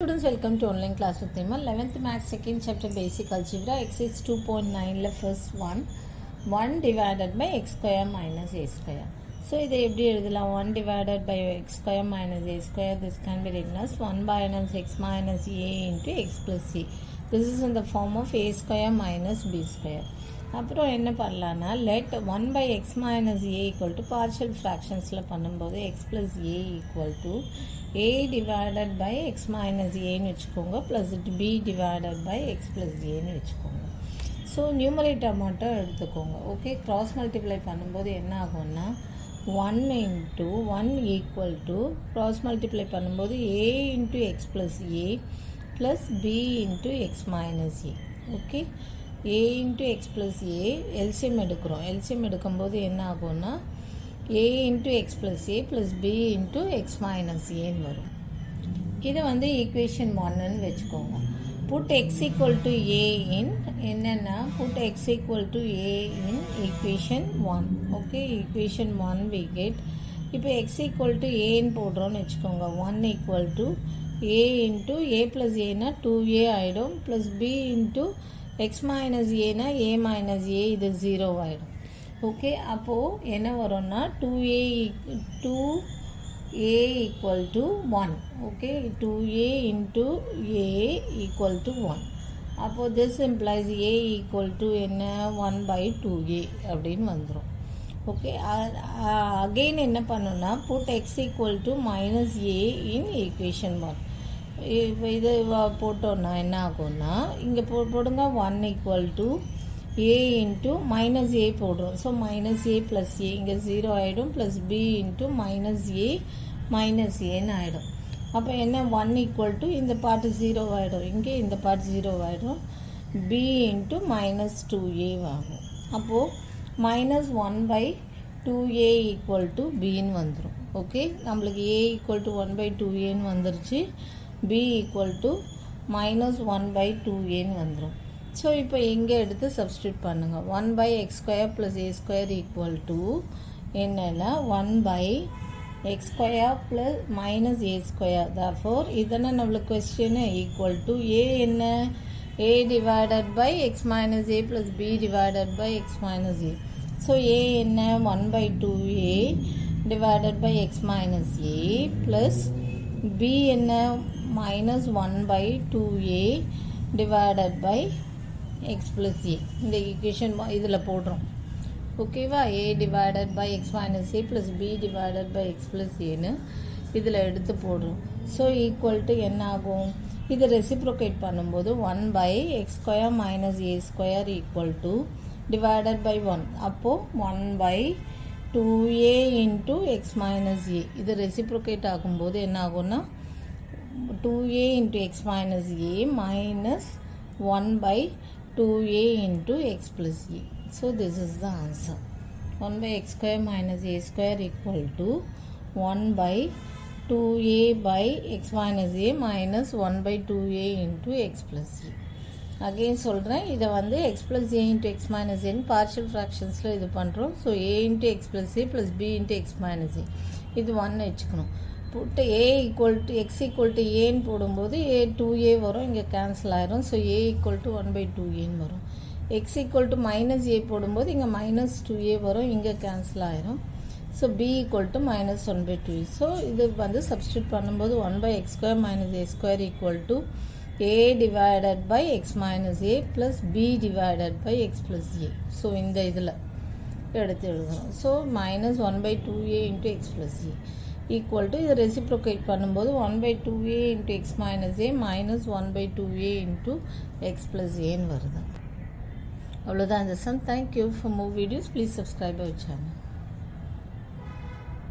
Students, welcome to online class with Nima. 11th Maths, second chapter, basic algebra, exercise 2.9 la first one, 1 divided by x square minus a square. So இதை எப்படி எழுதலாம்? 1 divided by x square minus a square, this can be written as 1 minus x minus a into x plus c. This is in the form of a square minus b square. அப்புறம் என்ன பண்ணலான்னா, let 1 by x minus a equal to partial fractionsல பண்ணும்போது x plus a equal to a divided by x minus aன்னு வச்சுக்கோங்க plus b divided by x plus aன்னு வச்சுக்கோங்க. So numerator மட்டும் எடுத்துக்கோங்க. Okay, cross multiply பண்ணும்போது என்ன ஆகும்னா 1 into 1 equal to cross multiply பண்ணும்போது a into x plus a plus b into x minus a. Okay, a into x plus a LCM எடுக்கிறோம். LCM எடுக்கும்போது என்ன ஆகும்னா a into x plus a plus b into x minus aன்னு வரும். இது வந்து equation 1ன்னு வச்சுக்கோங்க. put x equal to a in என்னென்னா put x equal to a in equation 1. Okay, equation 1 we get. இப்போ x equal to aன்னு போடுறோன்னு வச்சுக்கோங்க. 1 equal to a into a plus aனா 2a ஆகிடும் plus b into x minus aனா a minus a, இது 0 ஆகிடும். Okay, அப்போது என்ன வரும்னா 2a equal to 1. Okay, 2a into a equal to 1. அப்போது this implies a equal to என்ன 1 by 2a அப்படின்னு வந்துடும். ஓகே, அகெயின் என்ன பண்ணணும்னா put x equal to minus a in equation 1. இப்போ இது போட்டோன்னா என்ன ஆகும்னா இங்கே போடுங்க 1 equal to a into minus a போடுறோம். So minus a plus a இங்கே 0 ஆகிடும் plus b into minus a minus aன்னு ஆகிடும். அப்போ என்ன 1 equal to இந்த பார்ட்டு 0 ஆகிடும், இங்கே இந்த பார்ட் 0 ஆகிடும், b into minus 2a ஆகும். அப்போது minus 1 by 2a equal to bன்னு வந்துடும். ஓகே, நம்மளுக்கு a equal to 1 by 2aன்னு வந்துருச்சு, b equal to minus 1 by 2aன்னு வந்துடும். ஸோ இப்போ இங்கே எடுத்து சப்ஸ்டியூட் பண்ணுங்கள். 1 by x square plus a square equal to என்னன்னா 1 by x square plus minus a square. therefore இதனை நம்மளுக்கு கொஸ்டின் equal to a என்ன a divided by x minus a plus b divided by x minus a. So a என்ன 1 by 2a divided by x minus a plus b என்ன minus 1 by 2a divided by x plus a. இந்த equation இதில் போடுறோம். ஓகேவா, a divided by x minus a plus b divided by x plus aன்னு இதில் எடுத்து போடுறோம். So equal to என்ன ஆகும், இதை ரெசிப்ரோகேட் பண்ணும்போது 1 by x square minus a square equal to divided by 1. அப்போது 1 by 2a into x minus a. இது reciprocate ஆகும்போது என்ன ஆகும்னா 2a into x minus a minus 1 by 2a into x plus a. So this is the answer. 1 by x square minus a square equal to 1 by 2a by x minus a minus 1 by 2a into x plus a. Again சொல்கிறேன், இதை வந்து x plus a into x minus a partial ஃப்ராக்ஷன்ஸில் இது பண்ணுறோம். So a into x plus a plus b into x minus a இது 1 வச்சுக்கணும். புட்டு a equal to x equal to aன்னு போடும்போது a 2a வரும், இங்கே கேன்சல் ஆகிரும். So a equal to 1 by 2aன்னு வரும். x equal to minus a போடும்போது இங்கே minus 2a வரும், இங்கே கேன்சல் ஆகிரும். So b equal to minus 1 by 2a. So இது வந்து சப்ஸ்டியூட் பண்ணும்போது 1 by x square minus a square equal to a divided by x minus a plus b divided by x plus a. So இந்த இதில் எடுத்து எழுதுகிறோம். So minus 1 by 2a into x plus a equal to இதை reciprocate பண்ணும்போது 1 by 2a into x minus a minus 1 by 2a into x plus aன்னு வருது. அவ்வளோதான் இந்த sum. Thank you. For more videos please subscribe our channel.